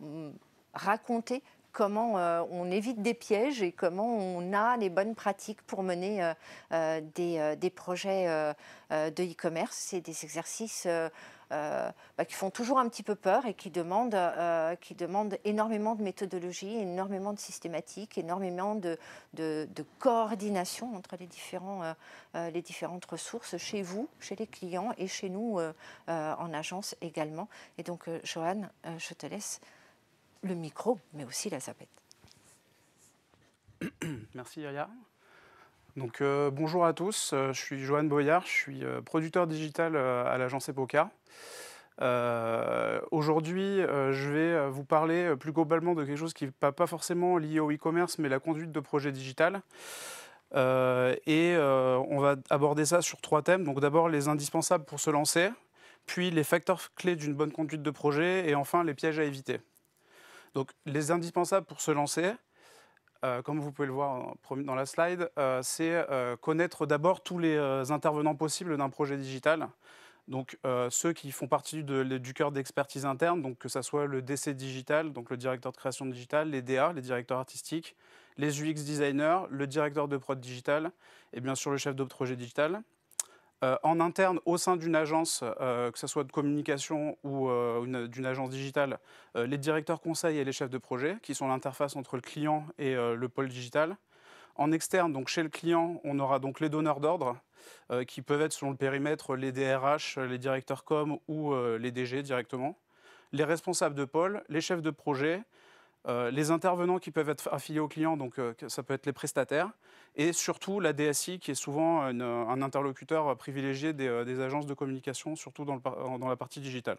raconter comment on évite des pièges et comment on a les bonnes pratiques pour mener des projets de e-commerce. C'est des exercices qui font toujours un petit peu peur et qui demandent énormément de méthodologie, énormément de systématique, énormément de coordination entre les différentes ressources chez vous, chez les clients et chez nous en agence également. Et donc, Johan, je te laisse le micro, mais aussi la zapette. Merci Yaya. Donc, bonjour à tous, je suis Johan Boyard, je suis producteur digital à l'agence Epoca. Aujourd'hui, je vais vous parler plus globalement de quelque chose qui n'est pas forcément lié au e-commerce, mais la conduite de projet digital. On va aborder ça sur 3 thèmes. Donc d'abord, les indispensables pour se lancer, puis les facteurs clés d'une bonne conduite de projet, et enfin les pièges à éviter. Donc les indispensables pour se lancer, comme vous pouvez le voir dans la slide, c'est connaître d'abord tous les intervenants possibles d'un projet digital. Donc ceux qui font partie du cœur d'expertise interne, donc que ce soit le DC digital, donc le directeur de création digitale, les DA, les directeurs artistiques, les UX designers, le directeur de prod digital et bien sûr le chef de projet digital. En interne, au sein d'une agence, que ce soit de communication ou d'une agence digitale, les directeurs conseils et les chefs de projet, qui sont l'interface entre le client et le pôle digital. En externe, donc chez le client, on aura donc les donneurs d'ordre, qui peuvent être selon le périmètre les DRH, les directeurs com ou les DG directement. Les responsables de pôle, les chefs de projet, les intervenants qui peuvent être affiliés au client, donc ça peut être les prestataires, et surtout la DSI qui est souvent un interlocuteur privilégié des agences de communication, surtout dans la partie digitale.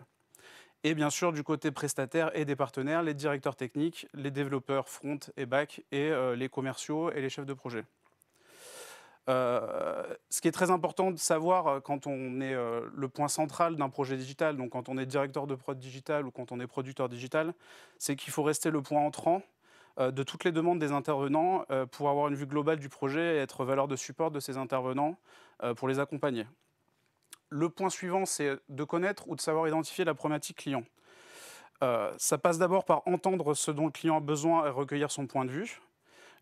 Et bien sûr, du côté prestataire et des partenaires, les directeurs techniques, les développeurs front et back, et les commerciaux et les chefs de projet. Ce qui est très important de savoir quand on est le point central d'un projet digital, donc quand on est directeur de prod digital ou quand on est producteur digital, c'est qu'il faut rester le point entrant de toutes les demandes des intervenants pour avoir une vue globale du projet et être valeur de support de ces intervenants pour les accompagner. Le point suivant, c'est de connaître ou de savoir identifier la problématique client. Ça passe d'abord par entendre ce dont le client a besoin et recueillir son point de vue.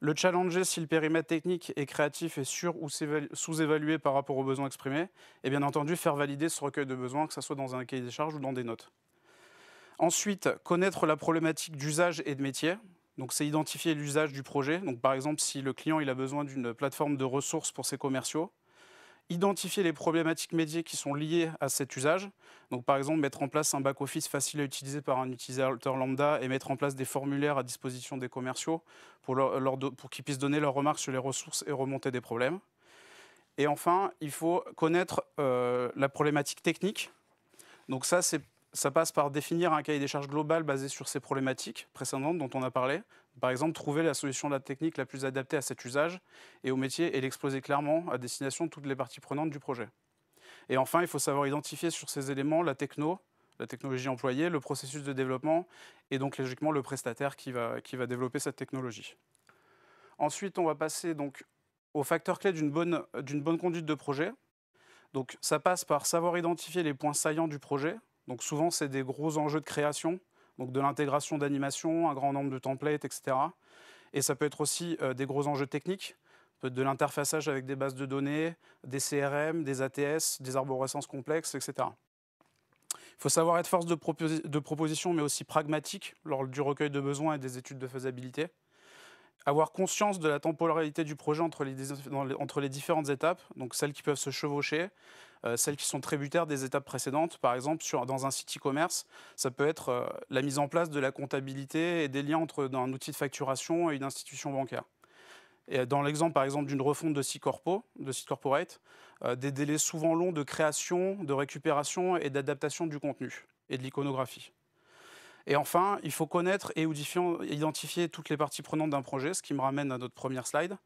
Le challenger si le périmètre technique et créatif est sur ou sous-évalué par rapport aux besoins exprimés. Et bien entendu, faire valider ce recueil de besoins, que ce soit dans un cahier des charges ou dans des notes. Ensuite, connaître la problématique d'usage et de métier. Donc, c'est identifier l'usage du projet. Donc, par exemple, si le client il a besoin d'une plateforme de ressources pour ses commerciaux. Identifier les problématiques métiers qui sont liées à cet usage. Donc, par exemple, mettre en place un back-office facile à utiliser par un utilisateur lambda et mettre en place des formulaires à disposition des commerciaux pour qu'ils puissent donner leurs remarques sur les ressources et remonter des problèmes. Et enfin, il faut connaître la problématique technique. Donc ça, c'est ça passe par définir un cahier des charges global basé sur ces problématiques précédentes dont on a parlé. Par exemple, trouver la solution de la technique la plus adaptée à cet usage et au métier et l'exposer clairement à destination de toutes les parties prenantes du projet. Et enfin, il faut savoir identifier sur ces éléments la technologie employée, le processus de développement et donc logiquement le prestataire qui va développer cette technologie. Ensuite, on va passer donc aux facteurs clés d'une bonne conduite de projet. Donc, ça passe par savoir identifier les points saillants du projet. Donc, souvent, c'est des gros enjeux de création, donc de l'intégration d'animation, un grand nombre de templates, etc. Et ça peut être aussi des gros enjeux techniques, de l'interfaçage avec des bases de données, des CRM, des ATS, des arborescences complexes, etc. Il faut savoir être force de proposition, mais aussi pragmatique lors du recueil de besoins et des études de faisabilité. Avoir conscience de la temporalité du projet entre les différentes étapes, donc celles qui peuvent se chevaucher, celles qui sont tributaires des étapes précédentes. Par exemple, dans un site e-commerce, ça peut être la mise en place de la comptabilité et des liens entre un outil de facturation et une institution bancaire. Et dans l'exemple, par exemple, d'une refonte de site corporate, des délais souvent longs de création, de récupération et d'adaptation du contenu et de l'iconographie. Et enfin, il faut connaître et identifier toutes les parties prenantes d'un projet, ce qui me ramène à notre première slide.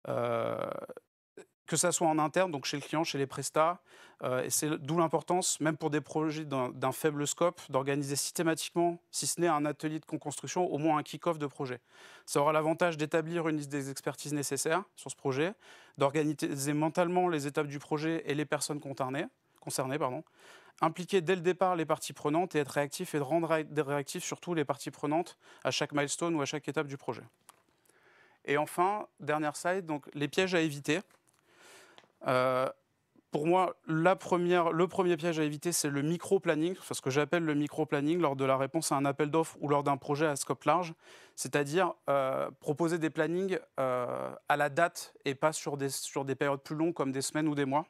Que ça soit en interne, donc chez le client, chez les prestats, et c'est d'où l'importance, même pour des projets d'un faible scope, d'organiser systématiquement, si ce n'est un atelier de co-construction, au moins un kick-off de projet. Ça aura l'avantage d'établir une liste des expertises nécessaires sur ce projet, d'organiser mentalement les étapes du projet et les personnes concernées, impliquer dès le départ les parties prenantes et être réactif et de rendre réactif surtout les parties prenantes à chaque milestone ou à chaque étape du projet. Et enfin, dernière slide, donc les pièges à éviter. Pour moi, le premier piège à éviter, c'est le micro-planning, ce que j'appelle le micro-planning lors de la réponse à un appel d'offres ou lors d'un projet à scope large, c'est-à-dire proposer des plannings à la date et pas sur des périodes plus longues comme des semaines ou des mois.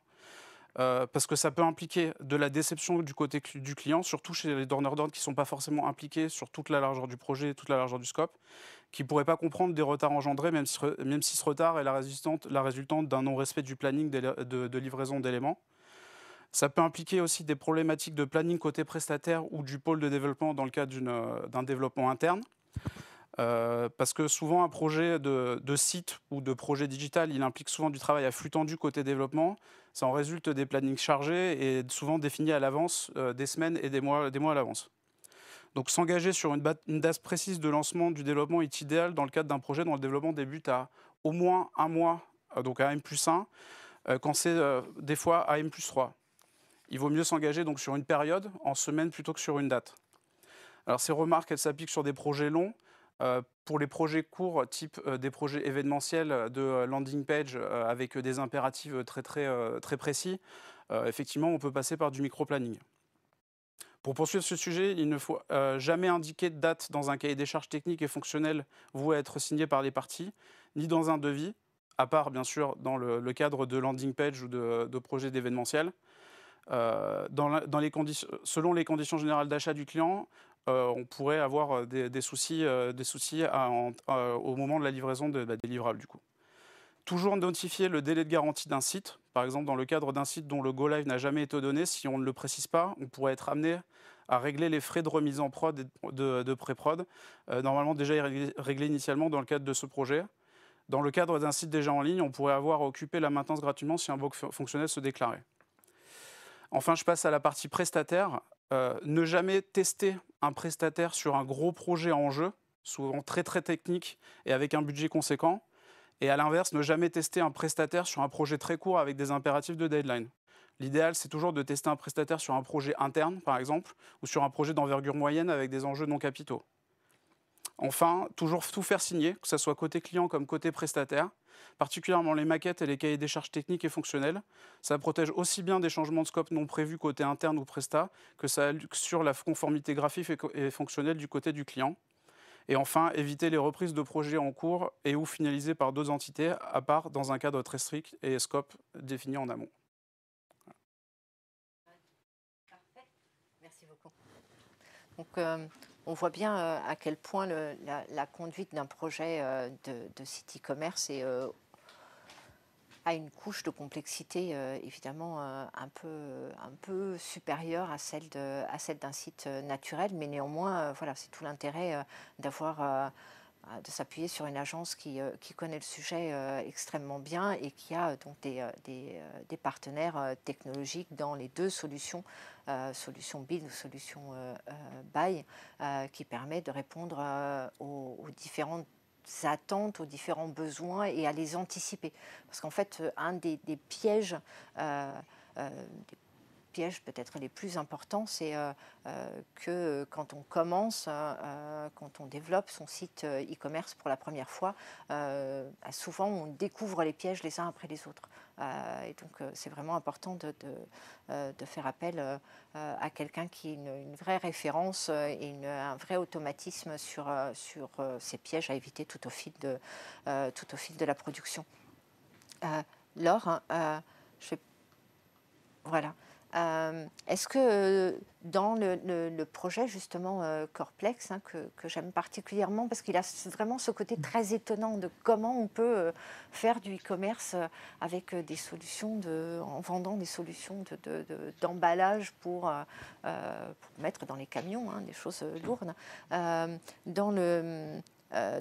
Parce que ça peut impliquer de la déception du côté du client, surtout chez les donneurs d'ordre qui ne sont pas forcément impliqués sur toute la largeur du projet, toute la largeur du scope, qui ne pourraient pas comprendre des retards engendrés, même si ce retard est la résultante d'un non-respect du planning de livraison d'éléments. Ça peut impliquer aussi des problématiques de planning côté prestataire ou du pôle de développement dans le cadre d'un développement interne. Parce que souvent un projet de site ou de projet digital, il implique souvent du travail à flux tendu côté développement. Ça en résulte des plannings chargés et souvent définis à l'avance, des semaines et des mois à l'avance. Donc s'engager sur une date précise de lancement du développement est idéal dans le cadre d'un projet dont le développement débute à au moins un mois, donc à M+1, quand c'est des fois à M+3. Il vaut mieux s'engager donc sur une période, en semaine, plutôt que sur une date. Alors ces remarques, elles s'appliquent sur des projets longs. Pour les projets courts, type des projets événementiels de landing page avec des impératifs très précis, effectivement, on peut passer par du micro-planning. Pour poursuivre ce sujet, il ne faut jamais indiquer de date dans un cahier des charges techniques et fonctionnelles voué à être signé par les parties, ni dans un devis, à part bien sûr dans le cadre de landing page ou de projets d'événementiel. Selon les conditions générales d'achat du client, on pourrait avoir des soucis au moment de la livraison des livrables du coup. Toujours notifier le délai de garantie d'un site. Par exemple, dans le cadre d'un site dont le go live n'a jamais été donné, si on ne le précise pas, on pourrait être amené à régler les frais de remise en prod et de pré-prod, normalement déjà réglés initialement dans le cadre de ce projet. Dans le cadre d'un site déjà en ligne, on pourrait avoir à occuper la maintenance gratuitement si un bug fonctionnel se déclarait. Enfin, je passe à la partie prestataire. Ne jamais tester un prestataire sur un gros projet en jeu, souvent très technique et avec un budget conséquent. Et à l'inverse, ne jamais tester un prestataire sur un projet très court avec des impératifs de deadline. L'idéal, c'est toujours de tester un prestataire sur un projet interne, par exemple, ou sur un projet d'envergure moyenne avec des enjeux non capitaux. Enfin, toujours tout faire signer, que ce soit côté client comme côté prestataire, particulièrement les maquettes et les cahiers des charges techniques et fonctionnels. Ça protège aussi bien des changements de scope non prévus côté interne ou prestat que ça sur la conformité graphique et fonctionnelle du côté du client. Et enfin, éviter les reprises de projets en cours et ou finalisés par d'autres entités, à part dans un cadre très strict et scope défini en amont. Parfait. Merci beaucoup. Donc, on voit bien à quel point la conduite d'un projet de site e-commerce est a une couche de complexité évidemment un peu supérieure à celle d'un site naturel, mais néanmoins, voilà, c'est tout l'intérêt de s'appuyer sur une agence qui connaît le sujet extrêmement bien et qui a donc des partenaires technologiques dans les deux solutions, solution build ou solution buy, qui permet de répondre aux différentes attentes, aux différents besoins et à les anticiper. Parce qu'en fait, un des pièges, des pièges peut-être les plus importants, c'est que quand on commence, quand on développe son site e-commerce pour la première fois, souvent on découvre les pièges les uns après les autres. Et donc c'est vraiment important de faire appel à quelqu'un qui ait une vraie référence et un vrai automatisme sur ces pièges à éviter tout au fil de la production. Laure, voilà. Est-ce que dans le projet justement Coreplex, que j'aime particulièrement parce qu'il a vraiment ce côté très étonnant de comment on peut faire du e-commerce avec des solutions en vendant des solutions d'emballage pour mettre dans les camions, des choses lourdes,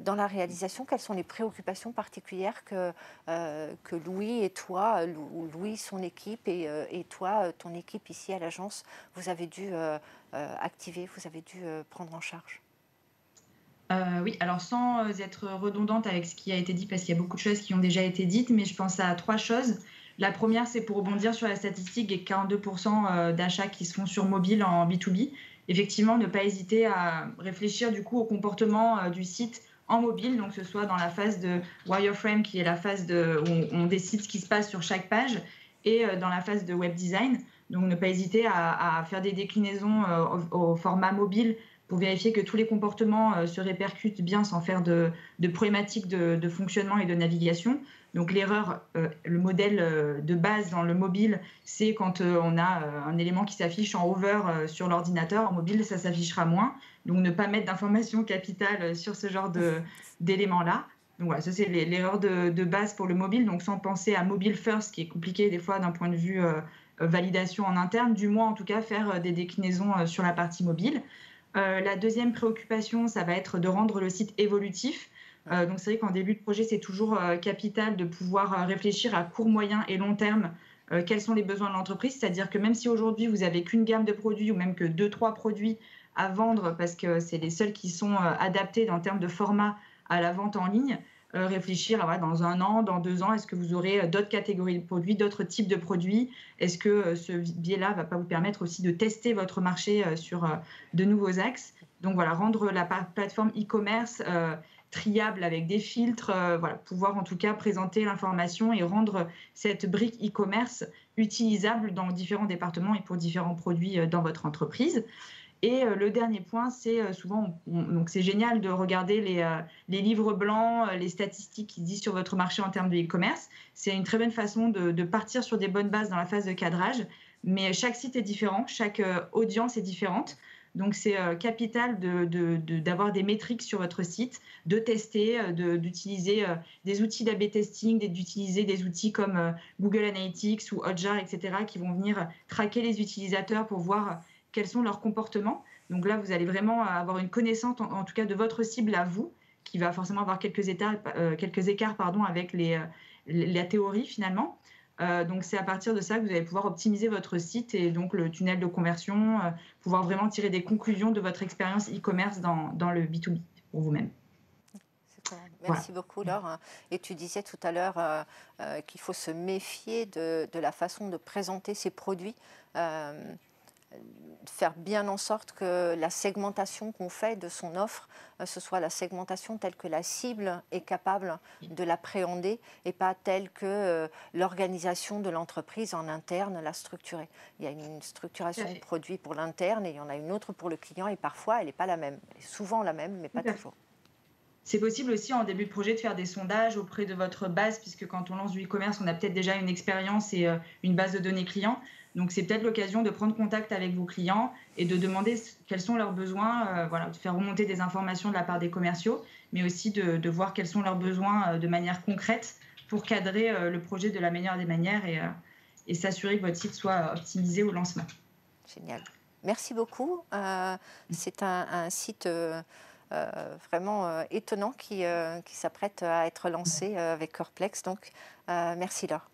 dans la réalisation, quelles sont les préoccupations particulières que Louis et toi, Louis, son équipe et toi, ton équipe ici à l'agence, vous avez dû activer, vous avez dû prendre en charge? Oui, alors sans être redondante avec ce qui a été dit, parce qu'il y a beaucoup de choses qui ont déjà été dites, mais je pense à 3 choses. La première, c'est pour rebondir sur la statistique et 42% d'achats qui se font sur mobile en B2B. Effectivement, ne pas hésiter à réfléchir du coup au comportement du site en mobile, donc que ce soit dans la phase de wireframe, qui est la phase où on décide ce qui se passe sur chaque page, et dans la phase de web design. Donc ne pas hésiter à faire des déclinaisons au format mobile pour vérifier que tous les comportements se répercutent bien sans faire de problématiques de fonctionnement et de navigation. Donc l'erreur, le modèle de base dans le mobile, c'est quand on a un élément qui s'affiche en hover sur l'ordinateur. En mobile, ça s'affichera moins. Donc ne pas mettre d'informations capitales sur ce genre d'éléments-là. Donc voilà, ça c'est l'erreur de base pour le mobile. Donc sans penser à mobile first, qui est compliqué des fois d'un point de vue validation en interne, du moins en tout cas faire des déclinaisons sur la partie mobile. La deuxième préoccupation, ça va être de rendre le site évolutif. Donc c'est vrai qu'en début de projet, c'est toujours capital de pouvoir réfléchir à court, moyen et long terme quels sont les besoins de l'entreprise. C'est-à-dire que même si aujourd'hui, vous n'avez qu'une gamme de produits ou même que 2-3 produits à vendre parce que c'est les seuls qui sont adaptés en termes de format à la vente en ligne, réfléchir à dans 1 an, dans 2 ans, est-ce que vous aurez d'autres catégories de produits, d'autres types de produits? Est-ce que ce biais-là ne va pas vous permettre aussi de tester votre marché sur de nouveaux axes? Donc voilà, rendre la plateforme e-commerce triable avec des filtres, voilà, pouvoir en tout cas présenter l'information et rendre cette brique e-commerce utilisable dans différents départements et pour différents produits dans votre entreprise. Et le dernier point, c'est souvent, donc c'est génial de regarder les livres blancs, les statistiques qui disent sur votre marché en termes de e-commerce. C'est une très bonne façon de partir sur des bonnes bases dans la phase de cadrage. Mais chaque site est différent, chaque audience est différente. Donc c'est capital d'avoir des métriques sur votre site, de tester, d'utiliser des outils d'A/B testing, d'utiliser des outils comme Google Analytics ou Hotjar, etc., qui vont venir traquer les utilisateurs pour voir quels sont leurs comportements. Donc là, vous allez vraiment avoir une connaissance, en tout cas, de votre cible à vous, qui va forcément avoir quelques écarts avec la théorie, finalement. Donc c'est à partir de ça que vous allez pouvoir optimiser votre site et donc le tunnel de conversion, pouvoir vraiment tirer des conclusions de votre expérience e-commerce dans le B2B pour vous-même. Merci beaucoup, Laure. Et tu disais tout à l'heure qu'il faut se méfier de la façon de présenter ces produits. Faire bien en sorte que la segmentation qu'on fait de son offre, ce soit la segmentation telle que la cible est capable de l'appréhender et pas telle que l'organisation de l'entreprise en interne l'a structurée. Il y a une structuration de produit pour l'interne et il y en a une autre pour le client et parfois elle n'est pas la même. Elle est souvent la même, mais pas toujours. C'est possible aussi en début de projet de faire des sondages auprès de votre base, puisque quand on lance du e-commerce, on a peut-être déjà une expérience et une base de données clients. Donc, c'est peut-être l'occasion de prendre contact avec vos clients et de demander quels sont leurs besoins, voilà, de faire remonter des informations de la part des commerciaux, mais aussi de voir quels sont leurs besoins de manière concrète pour cadrer le projet de la meilleure des manières et s'assurer que votre site soit optimisé au lancement. Génial. Merci beaucoup. C'est un site vraiment étonnant qui s'apprête à être lancé avec Coreplex. Donc, merci Laure.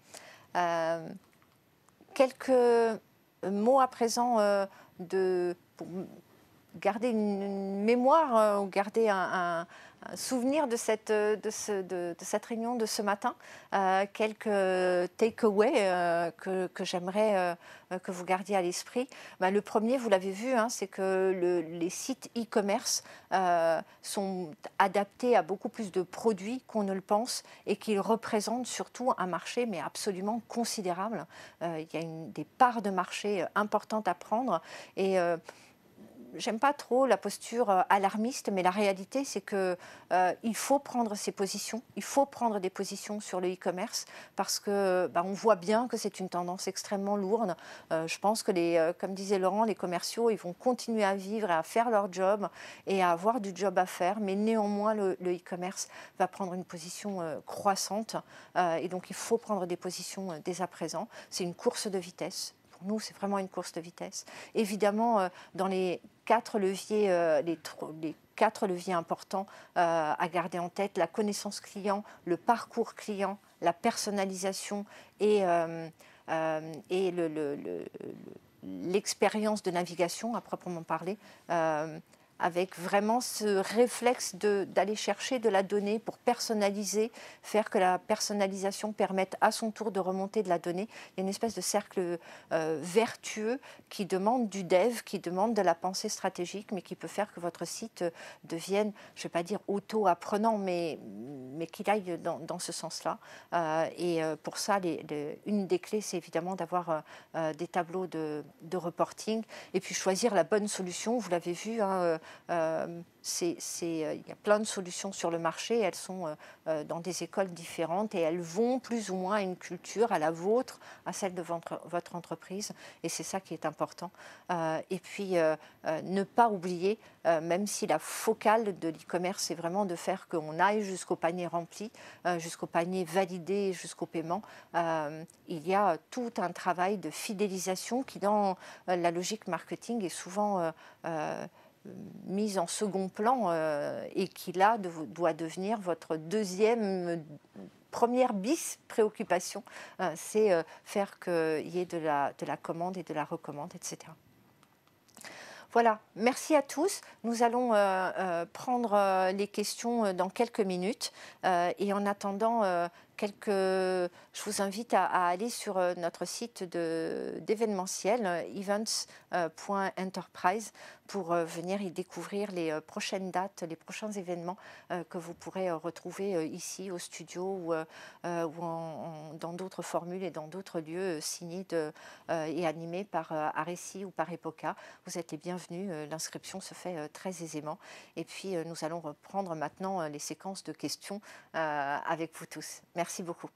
Quelques mots à présent pour garder une mémoire ou garder un souvenir de cette réunion de ce matin. Quelques takeaways que j'aimerais que vous gardiez à l'esprit. Le premier, vous l'avez vu, c'est que les sites e-commerce sont adaptés à beaucoup plus de produits qu'on ne le pense et qu'ils représentent surtout un marché mais absolument considérable. Il y a des parts de marché importantes à prendre et j'aime pas trop la posture alarmiste, mais la réalité, c'est qu'il faut prendre ses positions. Il faut prendre des positions sur le e-commerce parce que on voit bien que c'est une tendance extrêmement lourde. Je pense que, comme disait Laurent, les commerciaux, ils vont continuer à vivre et à faire leur job et à avoir du job à faire. Mais néanmoins, le e-commerce va prendre une position croissante. Et donc, il faut prendre des positions dès à présent. C'est une course de vitesse. Pour nous, c'est vraiment une course de vitesse. Évidemment, dans les 4 leviers, les 4 leviers importants à garder en tête, la connaissance client, le parcours client, la personnalisation et l'expérience de navigation à proprement parler. Avec vraiment ce réflexe d'aller chercher de la donnée pour personnaliser, faire que la personnalisation permette à son tour de remonter de la donnée. Il y a une espèce de cercle vertueux qui demande du dev, qui demande de la pensée stratégique, mais qui peut faire que votre site devienne, je ne vais pas dire auto-apprenant, mais qu'il aille dans ce sens-là. Et pour ça, une des clés, c'est évidemment d'avoir des tableaux de reporting et puis choisir la bonne solution. Vous l'avez vu, il y a plein de solutions sur le marché, elles sont dans des écoles différentes et elles vont plus ou moins à une culture, à la vôtre, à celle de votre entreprise, et c'est ça qui est important. Et puis, ne pas oublier, même si la focale de l'e-commerce, c'est vraiment de faire qu'on aille jusqu'au panier rempli, jusqu'au panier validé, jusqu'au paiement, il y a tout un travail de fidélisation qui, dans la logique marketing, est souvent mise en second plan et qui là doit devenir votre première préoccupation, c'est faire qu'il y ait de la commande et de la recommande, etc. Voilà, merci à tous. Nous allons prendre les questions dans quelques minutes. Et en attendant, je vous invite à aller sur notre site d'événementiel, events.enterprise, pour venir y découvrir les prochaines dates, les prochains événements que vous pourrez retrouver ici au studio ou dans d'autres formules et dans d'autres lieux signés et animés par Areci ou par Epoca. Vous êtes les bienvenus. L'inscription se fait très aisément. Et puis, nous allons reprendre maintenant les séquences de questions avec vous tous. Merci beaucoup.